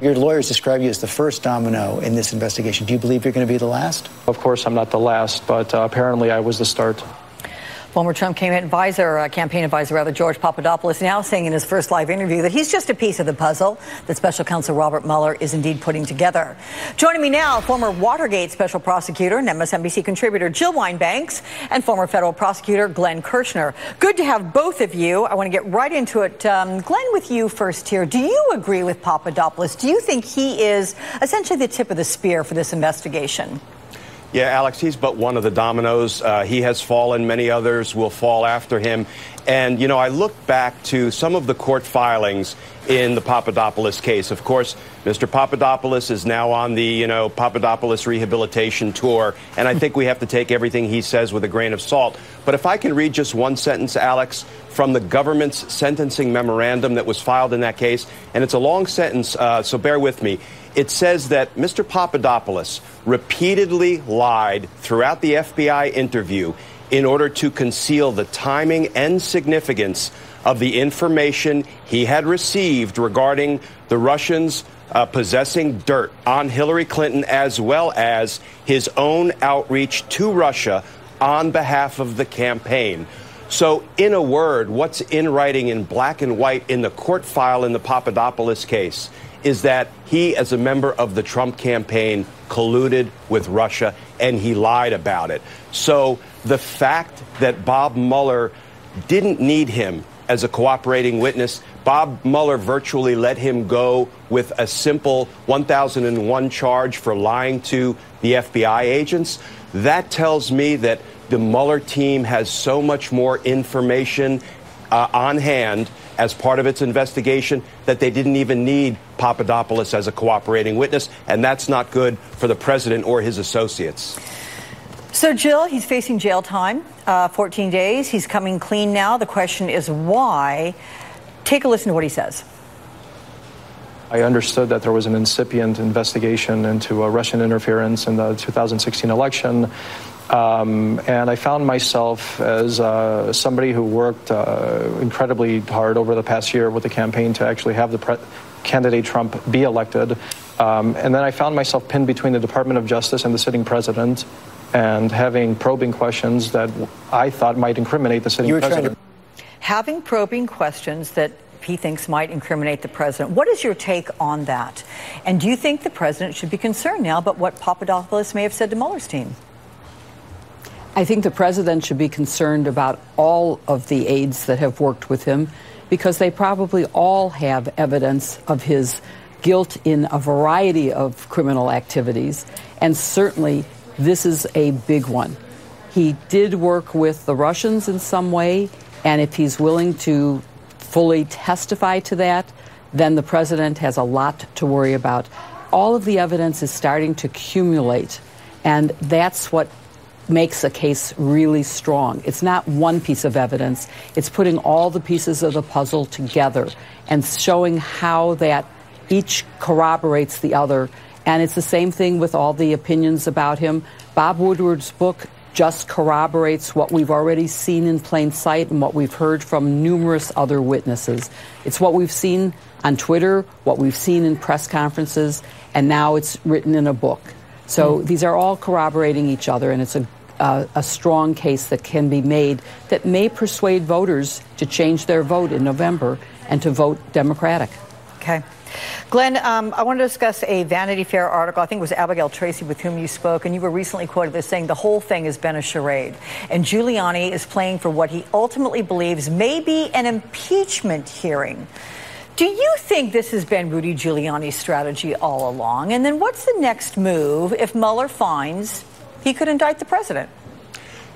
Your lawyers describe you as the first domino in this investigation. Do you believe you're going to be the last? Of course, I'm not the last, but apparently I was the start. Former Trump campaign advisor, George Papadopoulos, now saying in his first live interview that he's just a piece of the puzzle that Special Counsel Robert Mueller is indeed putting together. Joining me now, former Watergate Special Prosecutor and MSNBC contributor Jill Wine-Banks and former federal prosecutor Glenn Kirshner. Good to have both of you. I want to get right into it. Glenn, with you first here. Do you agree with Papadopoulos? Do you think he is essentially the tip of the spear for this investigation? Yeah, Alex, he's but one of the dominoes. He has fallen. Many others will fall after him. And, you know, I look back to some of the court filings in the Papadopoulos case. Of course, Mr. Papadopoulos is now on the, Papadopoulos rehabilitation tour. And I think we have to take everything he says with a grain of salt. But if I can read just one sentence, Alex, from the government's sentencing memorandum that was filed in that case, and it's a long sentence, so bear with me. It says that Mr. Papadopoulos repeatedly lied throughout the FBI interview in order to conceal the timing and significance of the information he had received regarding the Russians possessing dirt on Hillary Clinton, as well as his own outreach to Russia on behalf of the campaign. So, in a word, what's in writing in black and white in the court file in the Papadopoulos case is that he, as a member of the Trump campaign, colluded with Russia, and he lied about it. So the fact that Bob Mueller didn't need him as a cooperating witness, Bob Mueller virtually let him go with a simple 1001 charge for lying to the FBI agents, that tells me that the Mueller team has so much more information on hand as part of its investigation that they didn't even need Papadopoulos as a cooperating witness, and that's not good for the president or his associates. So, Jill, he's facing jail time, 14 days. He's coming clean now. The question is why. Take a listen to what he says. I understood that there was an incipient investigation into Russian interference in the 2016 election. And I found myself as somebody who worked incredibly hard over the past year with the campaign to actually have the candidate Trump be elected. And then I found myself pinned between the Department of Justice and the sitting president and having probing questions that I thought might incriminate the sitting president. Having probing questions that he thinks might incriminate the president. What is your take on that? And do you think the president should be concerned now about what Papadopoulos may have said to Mueller's team? I think the president should be concerned about all of the aides that have worked with him because they probably all have evidence of his guilt in a variety of criminal activities. And certainly this is a big one. He did work with the Russians in some way, and if he's willing to fully testify to that, then the president has a lot to worry about. All of the evidence is starting to accumulate, and that's what makes a case really strong. It's not one piece of evidence. It's putting all the pieces of the puzzle together and showing how that each corroborates the other. And it's the same thing with all the opinions about him. Bob Woodward's book just corroborates what we've already seen in plain sight and what we've heard from numerous other witnesses. It's what we've seen on Twitter, what we've seen in press conferences, and now it's written in a book. So these are all corroborating each other, and it's a strong case that can be made that may persuade voters to change their vote in November and to vote Democratic. Okay. Glenn, I want to discuss a Vanity Fair article. I think it was Abigail Tracy with whom you spoke, and you were recently quoted as saying the whole thing has been a charade. And Giuliani is playing for what he ultimately believes may be an impeachment hearing. Do you think this has been Rudy Giuliani's strategy all along? And then what's the next move if Mueller finds he could indict the president?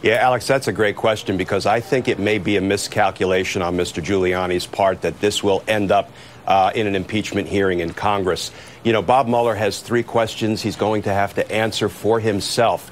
Yeah, Alex, that's a great question because I think it may be a miscalculation on Mr. Giuliani's part that this will end up in an impeachment hearing in Congress. You know, Bob Mueller has 3 questions he's going to have to answer for himself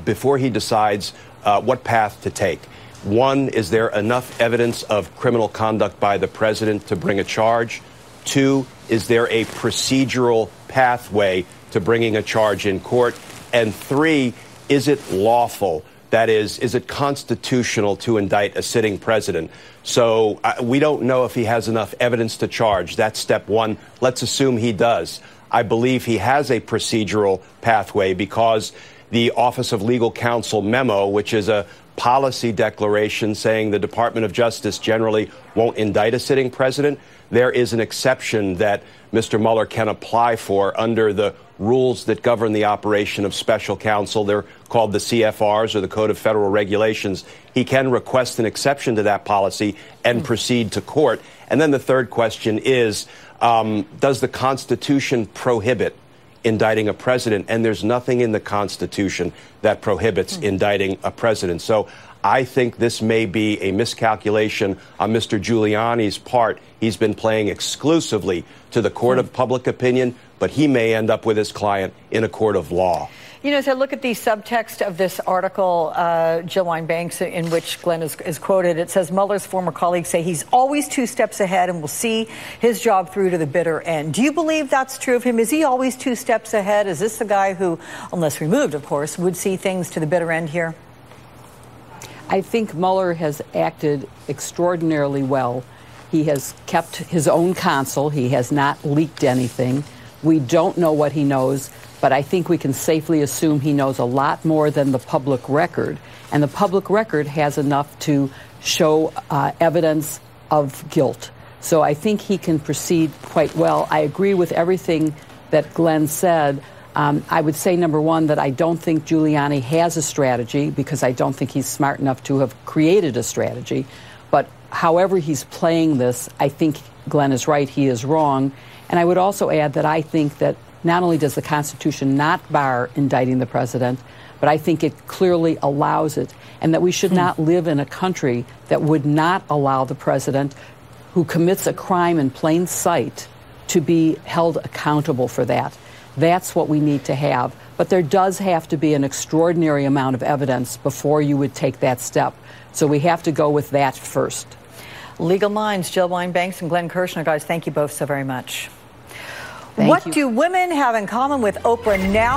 before he decides what path to take. 1, is there enough evidence of criminal conduct by the president to bring a charge? 2, is there a procedural pathway to bringing a charge in court? And 3, is it lawful That is it constitutional to indict a sitting president? So we don't know if he has enough evidence to charge. That's step one. Let's assume he does. I believe he has a procedural pathway because the Office of Legal Counsel memo, which is a policy declaration saying the Department of Justice generally won't indict a sitting president, there is an exception that Mr. Mueller can apply for under the rules that govern the operation of special counsel. They're called the CFRs, or the Code of Federal Regulations. He can request an exception to that policy and proceed to court. And then the third question is, does the Constitution prohibit indicting a president? And there's nothing in the Constitution that prohibits indicting a president. So I think this may be a miscalculation on Mr. Giuliani's part. He's been playing exclusively to the court of public opinion, but he may end up with his client in a court of law. You know, as I look at the subtext of this article, Jill Wine-Banks, in which Glenn is quoted, it says Mueller's former colleagues say he's always 2 steps ahead and will see his job through to the bitter end. Do you believe that's true of him? Is he always 2 steps ahead? Is this the guy who, unless removed, of course, would see things to the bitter end here? I think Mueller has acted extraordinarily well. He has kept his own counsel. He has not leaked anything. We don't know what he knows, but I think we can safely assume he knows a lot more than the public record. And the public record has enough to show evidence of guilt. So I think he can proceed quite well. I agree with everything that Glenn said. I would say, number one, that I don't think Giuliani has a strategy because I don't think he's smart enough to have created a strategy. But however he's playing this, I think Glenn is right, he is wrong. And I would also add that I think that not only does the Constitution not bar indicting the president, but I think it clearly allows it, and that we should not live in a country that would not allow the president who commits a crime in plain sight to be held accountable for that. That's what we need to have. But there does have to be an extraordinary amount of evidence before you would take that step. So we have to go with that first. Legal Minds, Jill Wine-Banks and Glenn Kirshner. Guys, thank you both so very much. Thank What you. do women have in common with Oprah now?